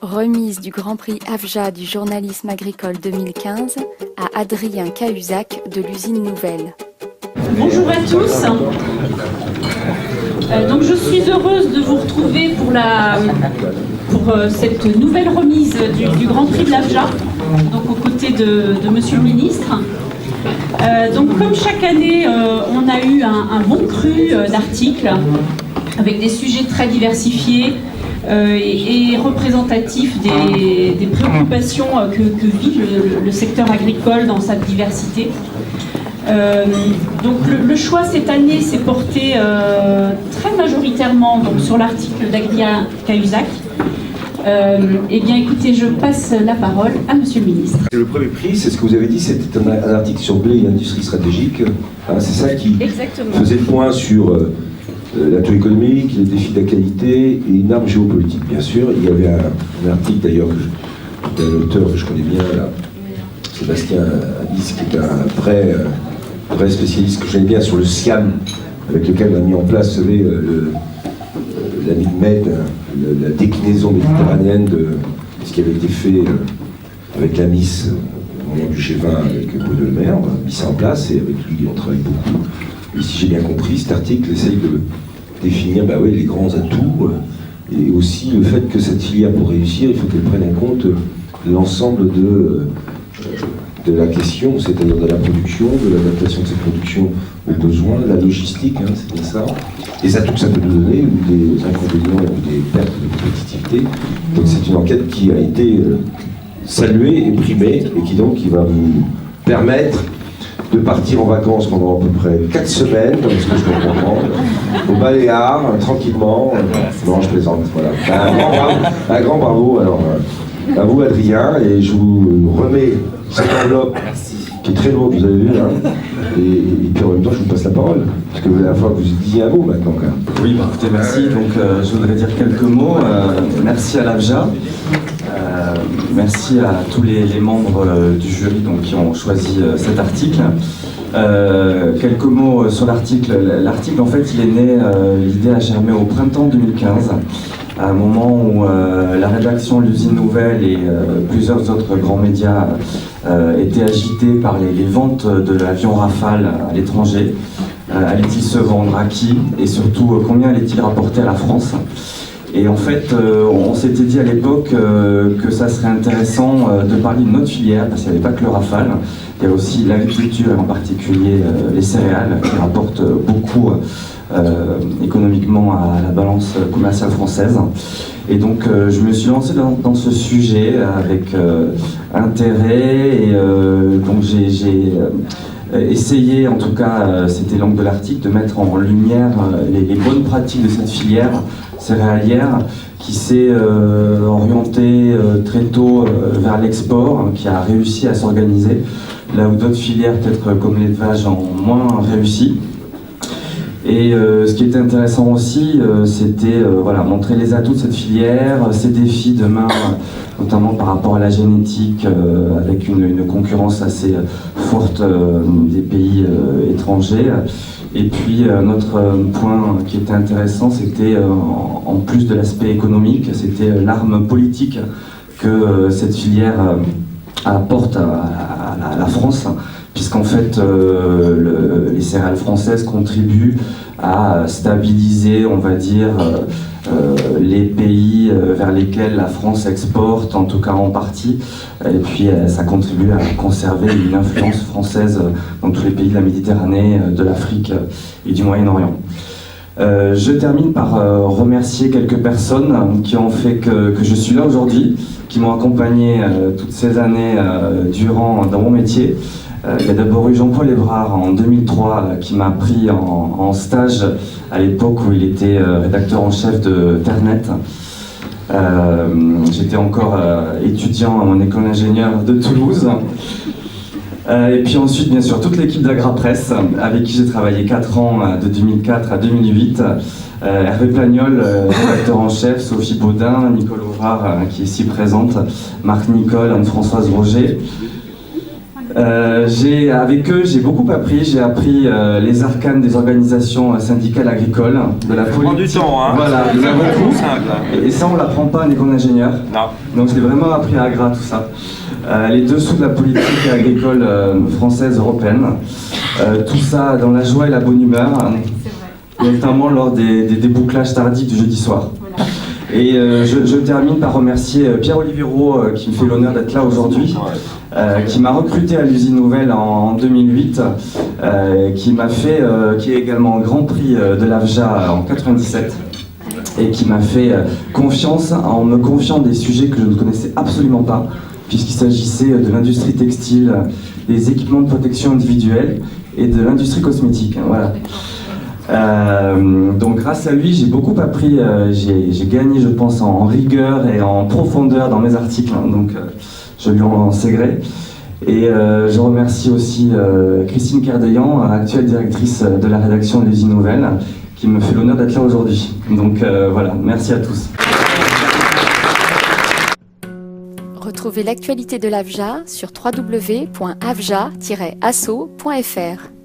Remise du Grand Prix AFJA du journalisme agricole 2015 à Adrien Cahuzac de l'usine Nouvelle. Bonjour à tous. Donc je suis heureuse de vous retrouver pour cette nouvelle remise du Grand Prix de l'AFJA, donc aux côtés de Monsieur le Ministre. Donc comme chaque année, on a eu un bon cru d'articles avec des sujets très diversifiés et représentatifs des préoccupations que vit le secteur agricole dans sa diversité. Donc le choix cette année s'est porté très majoritairement donc, sur l'article d'Adrien Cahuzac. Eh bien écoutez, je passe la parole à Monsieur le Ministre. Le premier prix, c'est ce que vous avez dit, c'était un article sur blé et industrie stratégique. Hein, c'est ça qui faisait le point sur l'atout économique, les défis de la qualité et une arme géopolitique, bien sûr. Il y avait un article d'ailleurs d'un auteur que je connais bien, là, Sébastien Alice, qui est un vrai spécialiste que je connais bien sur le SIAM, avec lequel on a mis en place, vous savez, la MidMed, la déclinaison méditerranéenne de ce qui avait été fait avec la Miss au moment du G20 avec Bruno Le Maire. On a mis ça en place et avec lui on travaille beaucoup. Et si j'ai bien compris, cet article essaye de définir les grands atouts et aussi le fait que cette filière, pour réussir, il faut qu'elle prenne en compte l'ensemble de la question, c'est-à-dire de la production, de l'adaptation de cette production aux besoins, la logistique, hein, c'est bien ça, les atouts que ça peut nous donner, ou des inconvénients, ou des pertes de compétitivité. Donc c'est une enquête qui a été saluée et primée, et qui va vous permettre de partir en vacances pendant à peu près 4 semaines, dans ce que je peux comprendre, au Baléares, tranquillement. Non, je plaisante, voilà. Un grand bravo, alors, à vous Adrien, et je vous remets cette enveloppe qui est très lourde, vous avez vu, hein, et puis en même temps je vous passe la parole, parce que la dernière fois vous disiez un mot maintenant quand même. Oui, écoutez, merci. Donc je voudrais dire quelques mots. Merci à l'AFJA, merci à tous les membres du jury qui ont choisi cet article. Quelques mots sur l'article. L'article, en fait, il est né, l'idée a germé au printemps 2015, à un moment où la rédaction de l'usine Nouvelle et plusieurs autres grands médias étaient agités par les ventes de l'avion Rafale à l'étranger. Allait-il se vendre à qui? Et surtout, combien allait-il rapporter à la France? Et en fait, on s'était dit à l'époque que ça serait intéressant de parler d'une autre filière, parce qu'il n'y avait pas que le Rafale, il y a aussi l'agriculture, en particulier les céréales, qui rapportent beaucoup économiquement à la balance commerciale française. Et donc je me suis lancé dans ce sujet avec intérêt, et donc j'ai essayé, en tout cas c'était l'angle de l'article, de mettre en lumière les bonnes pratiques de cette filière céréalière qui s'est orientée très tôt vers l'export, qui a réussi à s'organiser, là où d'autres filières, peut-être comme l'élevage, ont moins réussi. Et ce qui était intéressant aussi, c'était montrer les atouts de cette filière, ses défis demain, notamment par rapport à la génétique, avec une concurrence assez forte des pays étrangers. Et puis notre point qui était intéressant, c'était en plus de l'aspect économique, c'était l'arme politique que cette filière apporte à la France, puisqu'en fait les céréales françaises contribuent à stabiliser, on va dire, les pays vers lesquels la France exporte, en tout cas en partie, et puis ça contribue à conserver une influence française dans tous les pays de la Méditerranée, de l'Afrique et du Moyen-Orient. Je termine par remercier quelques personnes qui ont fait que je suis là aujourd'hui, qui m'ont accompagné toutes ces années dans mon métier. Il y a d'abord eu Jean-Paul Évrard en 2003 qui m'a pris en stage à l'époque où il était rédacteur en chef de Ternet. J'étais encore étudiant à mon école d'ingénieur de Toulouse. Et puis ensuite, bien sûr, toute l'équipe d'Agrapresse avec qui j'ai travaillé 4 ans, de 2004 à 2008. Hervé Plagnol, rédacteur en chef, Sophie Baudin, Nicole Ouvrard, qui est ici présente, Marc Nicole, Anne-Françoise Roger. Avec eux, j'ai beaucoup appris. J'ai appris les arcanes des organisations syndicales agricoles, de la politique. Ça prend du temps, hein. Voilà, il y en a beaucoup. Et ça, on l'apprend pas en école d'ingénieur. Non. Donc, j'ai vraiment appris à Agra tout ça. Les dessous de la politique agricole française, européenne. Tout ça dans la joie et la bonne humeur, notamment lors des bouclages tardifs du jeudi soir. Et je termine par remercier Pierre Oliviero qui me fait l'honneur d'être là aujourd'hui, qui m'a recruté à l'usine Nouvelle en 2008, qui est également Grand Prix de l'AFJA en 97 et qui m'a fait confiance en me confiant des sujets que je ne connaissais absolument pas, puisqu'il s'agissait de l'industrie textile, des équipements de protection individuelle et de l'industrie cosmétique. Voilà. Donc grâce à lui, j'ai beaucoup appris, j'ai gagné, je pense, en rigueur et en profondeur dans mes articles, donc je lui en sais gré. Et je remercie aussi Christine Kerdeillan, actuelle directrice de la rédaction de l'usine Nouvelle, qui me fait l'honneur d'être là aujourd'hui. Donc voilà, merci à tous. Retrouvez l'actualité de l'AFJA sur www.afja-asso.fr.